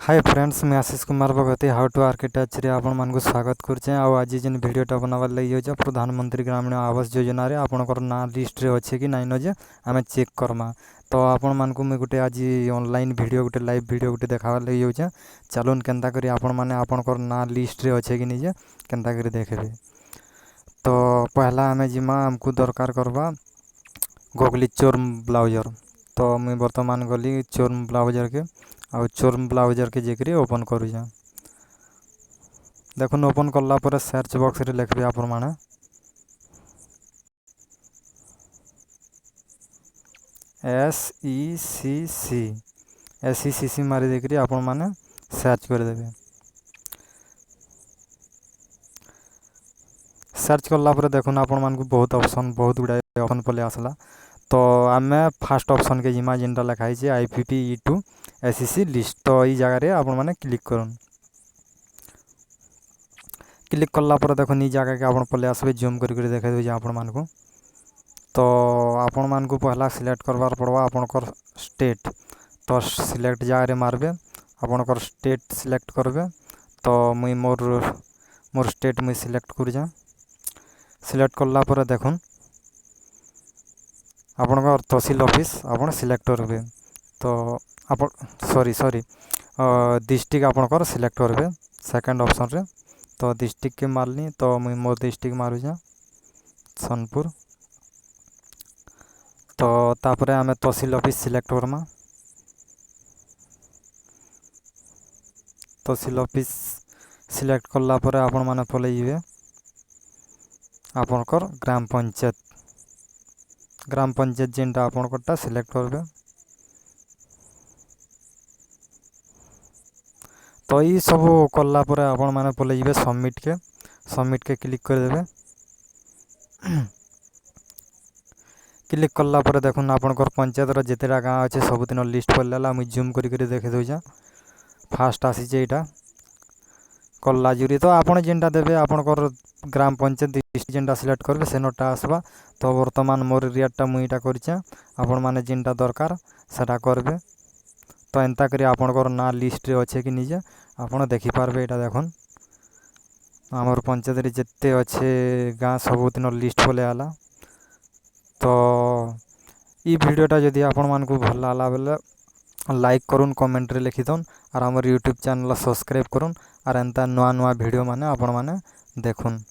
हाय friends, मैं Ashish Kumar Bhagwati how to architecture आपण मानक स्वागत करछे। आज जेन वीडियोटा बनावार लगी हो प्रधानमंत्री ग्रामीण आवास योजना रे आपनकर ना लिस्ट रे अच्छे कि नाइन जे आम चेक करमा। तो आपण मानक मुझे गोटे आज ऑनलाइन वीडियो गोटे लाइव वीडियो गोटे देखावार लगी हो। चलून केनता करी आपण माने आपनकर ना लिस्ट रे अच्छे कि नहीं केनता करी देखबे। तो पहला आम जिमा आमको दरकार करवा गूगल चोर्म ब्राउजर। तो मुझे बर्तमान गली चोर्म ब्राउजर के आउ चोर्म ब्राउजर के जेकरी ओपन करूँ। देखुन ओपन कला पर सर्च बॉक्स रे लिखबे आपण माने SECC मारी देकरी आपण माने सर्च कर देबे। सर्च कला पर देखुन आपण मानकु बहुत गुडा ऑप्शन पले आसला। तो आम फास्ट ऑप्शन के जिमा जिनटा लिखाई IPP-E2 SEC लिस्ट। तो ये जगह रे आपण माने क्लिक करन। क्लिक कला पर देखो नी जगह के आपण पले आसबे जूम करी देखा दे आपण मानकु। तो आपण मानकु पहला सिलेक्ट करवार पड़वा आपनकर स्टेट। तो सिलेक्ट जगह मारबे आपनकर स्टेट सिलेक्ट करबे। तो मुई मोर स्टेट मुई सिलेक्ट कर जा। सिलेक्ट कला पर देखुन आपनकर तहसील ऑफिस आपण सिलेक्ट करबे। तो आप सॉरी डिस्ट्रिक्ट आपनकर सिलेक्ट करबे सेकंड ऑप्शन रे। तो डिस्ट्रिक्ट के मारली। तो मुई मोर डिस्ट्रिक्ट मारू जा सोनपुर। तो तापरे आमे तहसील ऑफिस सिलेक्ट करमा। तहसील ऑफिस सिलेक्ट कला पर आपण माने पले जिवे आपनकर ग्राम पंचायत जेनटा आपनकरटा सिलेक्ट करबे। तो ये सब कला पर आपण माने पले जिवे सबमिट के क्लिक कर देबे। क्लिक कला पर देखुन आपनकर पंचायत रो जेतेटा गाँव अच्छे सबुदिन लिस्ट पड़ेला। मुझे जूम करी देखे दूजा। फास्ट आसीजे एटा कल्लाजुरी। तो आपण जेनटा देबे आपनकर ग्राम पंचायत डिस्ट्रिक्ट जेनटा सिलेक्ट करबे सेनोटा आसबा। तो वर्तमान मोर एरियाटा मुई एटा करछे। आपण माने जेनटा दरकार सेटा करबे। तो एंता करी आपनकर ना लिस्ट रे अच्छे कि निजे आपण देखि पारबे। एटा देखुन आमर पंचायत रे जेते अच्छे गाँ सबुदिन लिस्ट पले आला। तो ये वीडियोटा जदि आपण मानकु भल लागला बेले लाइक करुन, कमेंट रे लिखिथन और हमर यूट्यूब चैनल सब्सक्राइब करुन और एंता नुआ नुआ वीडियो माने आपण माने देखुन।